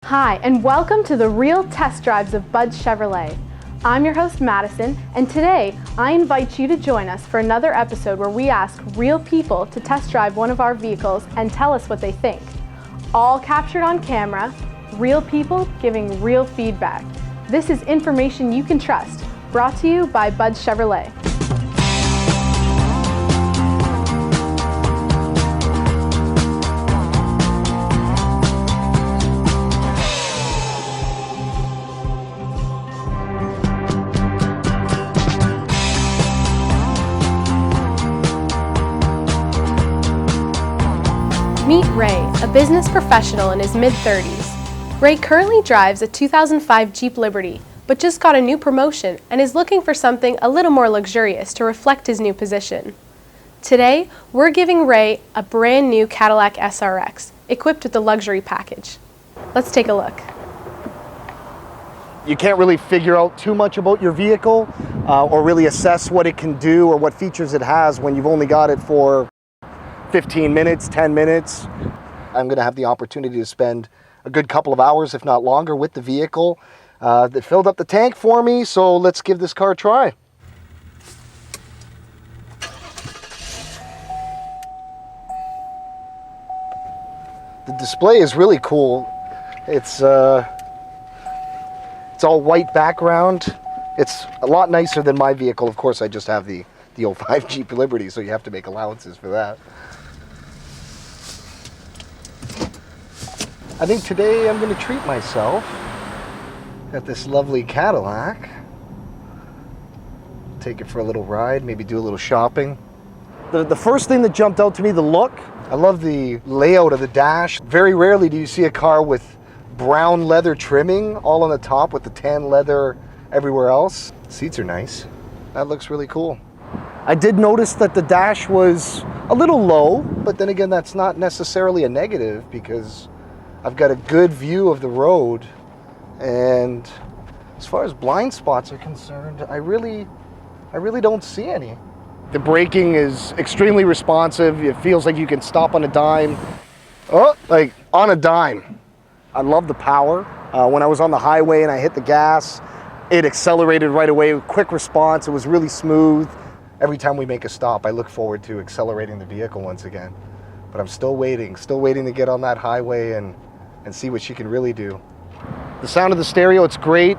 Hi, and welcome to the Real Test Drives of Bud's Chevrolet. I'm your host, Madison, and today I invite you to join us for another episode where we ask real people to test drive one of our vehicles and tell us what they think. All captured on camera, real people giving real feedback. This is information you can trust, brought to you by Bud's Chevrolet. Meet Ray, a business professional in his mid-30s. Ray currently drives a 2005 Jeep Liberty, but just got a new promotion and is looking for something a little more luxurious to reflect his new position. Today, we're giving Ray a brand new Cadillac SRX, equipped with the luxury package. Let's take a look. You can't really figure out too much about your vehicle or really assess what it can do or what features it has when you've only got it for 15 minutes, 10 minutes. I'm going to have the opportunity to spend a good couple of hours, if not longer, with the vehicle. They filled up the tank for me, so let's give this car a try. The display is really cool. It's all white background. It's a lot nicer than my vehicle. Of course, I just have the 05 Jeep Liberty, so you have to make allowances for that. I think today I'm going to treat myself at this lovely Cadillac. Take it for a little ride, maybe do a little shopping. The first thing that jumped out to me, the look. I love the layout of the dash. Very rarely do you see a car with brown leather trimming all on the top with the tan leather everywhere else. Seats are nice. That looks really cool. I did notice that the dash was a little low, but then again, that's not necessarily a negative because I've got a good view of the road, and as far as blind spots are concerned, I really don't see any. The braking is extremely responsive. It feels like you can stop on a dime. Oh, like on a dime. I love the power. When I was on the highway and I hit the gas, it accelerated right away. Quick response. It was really smooth. Every time we make a stop, I look forward to accelerating the vehicle once again. But I'm still waiting to get on that highway and see what she can really do. The sound of the stereo, it's great.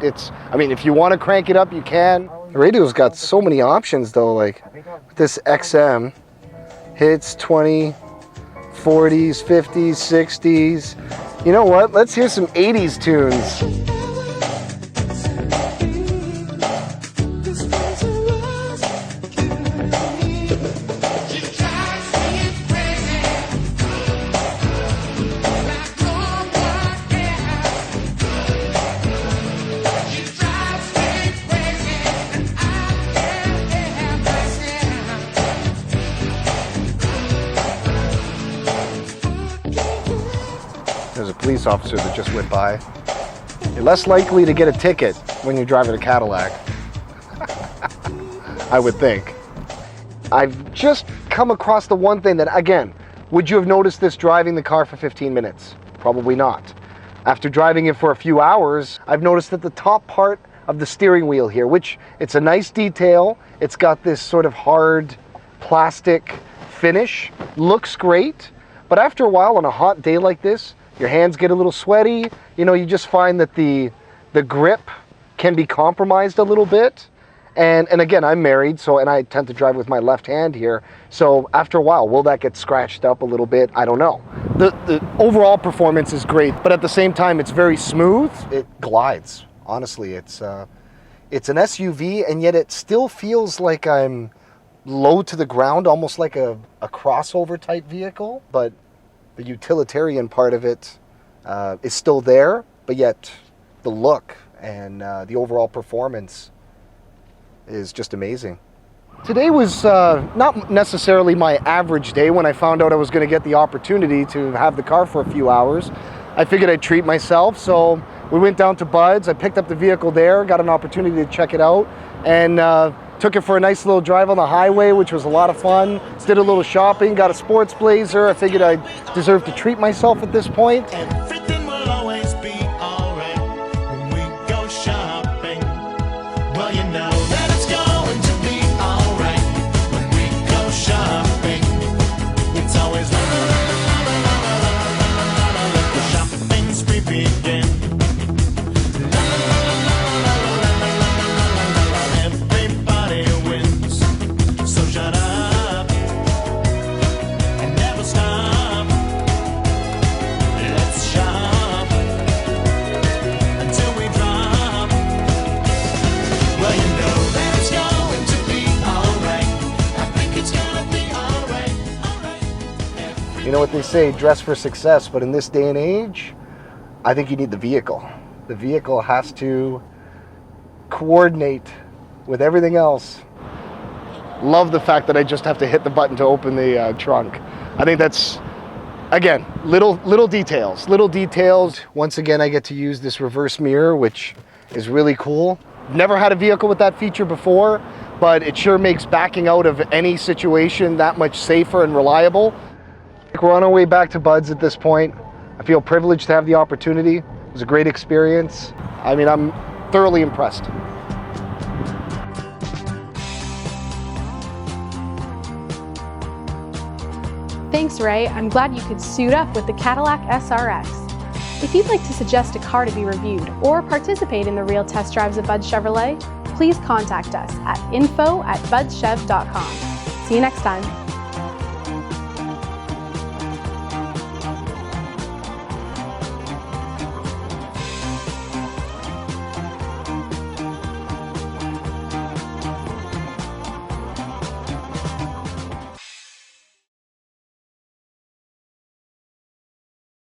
I mean, if you want to crank it up, you can. The radio's got so many options though, like this XM, hits 20, 40s, 50s, 60s. You know what? Let's hear some 80s tunes. There's a police officer that just went by. You're less likely to get a ticket when you're driving a Cadillac. I would think. I've just come across the one thing that, again, would you have noticed this driving the car for 15 minutes? Probably not. After driving it for a few hours, I've noticed that the top part of the steering wheel here, which it's a nice detail, it's got this sort of hard plastic finish, looks great, but after a while on a hot day like this, your hands get a little sweaty. You know, you just find that the grip can be compromised a little bit. And again, I'm married, and I tend to drive with my left hand here. So after a while, will that get scratched up a little bit? I don't know. The overall performance is great, but at the same time, it's very smooth. It glides. Honestly, it's an SUV, and yet it still feels like I'm low to the ground, almost like a crossover type vehicle. But the utilitarian part of it is still there, but yet the look and the overall performance is just amazing. Today was not necessarily my average day. When I found out I was going to get the opportunity to have the car for a few hours, I figured I'd treat myself. So we went down to Bud's. I picked up the vehicle there, got an opportunity to check it out, and took it for a nice little drive on the highway, which was a lot of fun. Did a little shopping, got a sports blazer. I figured I deserved to treat myself at this point. Everything will always be begin. La la la la la la la la la la. Everybody wins. So shut up and never stop. Let's shop until we drop. Well, you know that it's going to be alright. I think it's gonna be alright, alright. You know what they say, dress for success, but in this day and age, I think you need the vehicle. The vehicle has to coordinate with everything else. Love the fact that I just have to hit the button to open the trunk. I think that's, again, little details. Little details. Once again, I get to use this reverse mirror, which is really cool. Never had a vehicle with that feature before, but it sure makes backing out of any situation that much safer and reliable. We're on our way back to Bud's at this point. I feel privileged to have the opportunity. It was a great experience. I mean, I'm thoroughly impressed. Thanks, Ray. I'm glad you could suit up with the Cadillac SRX. If you'd like to suggest a car to be reviewed or participate in the real test drives of Bud's Chevrolet, please contact us at info@budschev.com. See you next time.